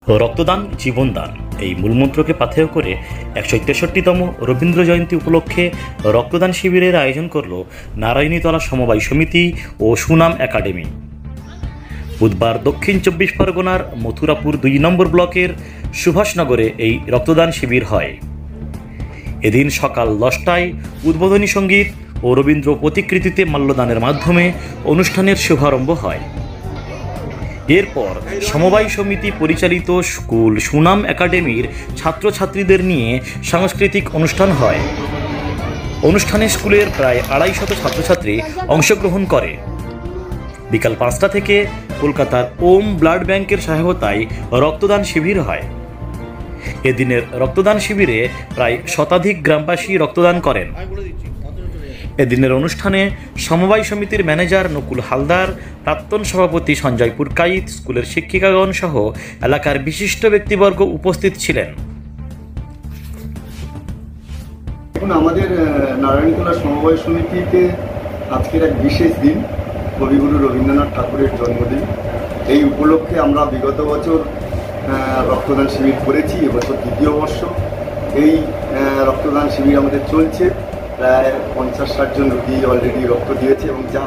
রক্তদান জীবনদান এই মূলমন্ত্রকে পাথেয় করে ১৬৩তম রবীন্দ্র জয়ন্তী উপলক্ষে রক্তদান শিবিরের আয়োজন করল নারায়ণীতলা সমবায় সমিতি ও সুনাম একাডেমি। বুধবার দক্ষিণ ২৪ পরগনার মথুরাপুর ২ নম্বর ব্লকের সুভাষনগরে এই রক্তদান শিবির হয়। এদিন সকাল ১০টায় উদ্বোধনী সঙ্গীত ও রবীন্দ্র প্রতিকৃতিতে মাল্যদানের মাধ্যমে অনুষ্ঠানের শুভারম্ভ হয়। এরপর সমবায় সমিতি পরিচালিত স্কুল সুনাম একাডেমির ছাত্রছাত্রীদের নিয়ে সাংস্কৃতিক অনুষ্ঠান হয়। অনুষ্ঠানে স্কুলের প্রায় ২৫০ ছাত্রছাত্রী অংশগ্রহণ করে। বিকাল ৫টা থেকে কলকাতার ওম ব্লাড ব্যাংকের সহায়তায় রক্তদান শিবির হয়। এদিনের রক্তদান শিবিরে প্রায় শতাধিক গ্রামবাসী রক্তদান করেন। এদিনের অনুষ্ঠানে সমবায় সমিতির ম্যানেজার নকুল হালদার, প্রাক্তন সভাপতি সঞ্জয় পুরকাইত, স্কুলের শিক্ষিকাগণ সহ এলাকার বিশিষ্ট ব্যক্তিবর্গ উপস্থিত ছিলেন। এখন আমাদের নারায়ণীতলা সমবায় সমিতিতে আজকের এক বিশেষ দিন, কবিগুরু রবীন্দ্রনাথ ঠাকুরের জন্মদিন। এই উপলক্ষে আমরা বিগত বছর রক্তদান শিবির করেছি, এবছর দ্বিতীয় বর্ষ। এই রক্তদান শিবির আমাদের চলছে। প্রায় ৫০-৬০ জন রোগী অলরেডি রক্ত দিয়েছে এবং যা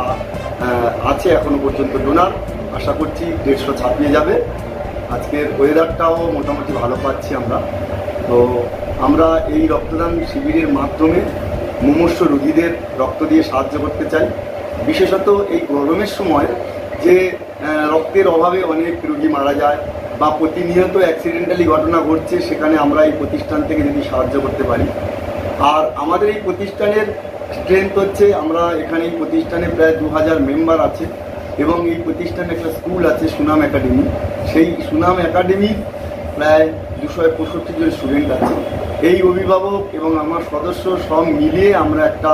আছে এখনো পর্যন্ত ডোনার, আশা করছি ১৫০ ছাপিয়ে যাবে। আজকের ওয়েদারটাও মোটামুটি ভালো পাচ্ছি আমরা। তো আমরা এই রক্তদান শিবিরের মাধ্যমে মুমূর্ষু রোগীদের রক্ত দিয়ে সাহায্য করতে চাই। বিশেষত এই গরমের সময় যে রক্তের অভাবে অনেক রোগী মারা যায় বা প্রতিনিয়ত অ্যাক্সিডেন্টালি ঘটনা ঘটছে, সেখানে আমরা এই প্রতিষ্ঠান থেকে যদি সাহায্য করতে পারি। আর আমাদের এই প্রতিষ্ঠানের স্ট্রেংথ হচ্ছে, আমরা এখানে এই প্রতিষ্ঠানে প্রায় ২০০০ মেম্বার আছে এবং এই প্রতিষ্ঠানে একটা স্কুল আছে সুনাম একাডেমি। সেই সুনাম একাডেমি প্রায় ২৬৫ জন স্টুডেন্ট আছে। এই অভিভাবক এবং আমার সদস্য সব মিলিয়ে আমরা একটা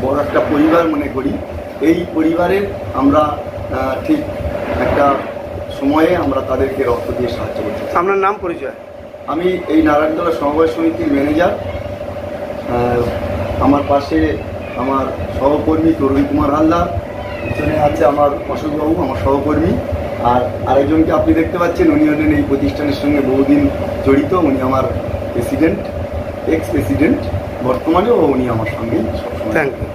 বড় একটা পরিবার মনে করি। এই পরিবারের আমরা ঠিক একটা সময়ে আমরা তাদেরকে রক্ত দিয়ে সাহায্য করছি। আপনার নাম পরিচয়? আমি এই নারায়ণতলা সমবায় সমিতির ম্যানেজার। আমার পাশে আমার সহকর্মী তরুণ কুমার হালদার, পিছনে আছে আমার অশোকবাবু, আমার সহকর্মী। আর আরেকজনকে আপনি দেখতে পাচ্ছেন, উনি হলেন এই প্রতিষ্ঠানের সঙ্গে বহুদিন জড়িত। উনি আমার প্রেসিডেন্ট, এক্স প্রেসিডেন্ট বর্তমানেও, উনি আমার সঙ্গেই সবসময়। Thank you.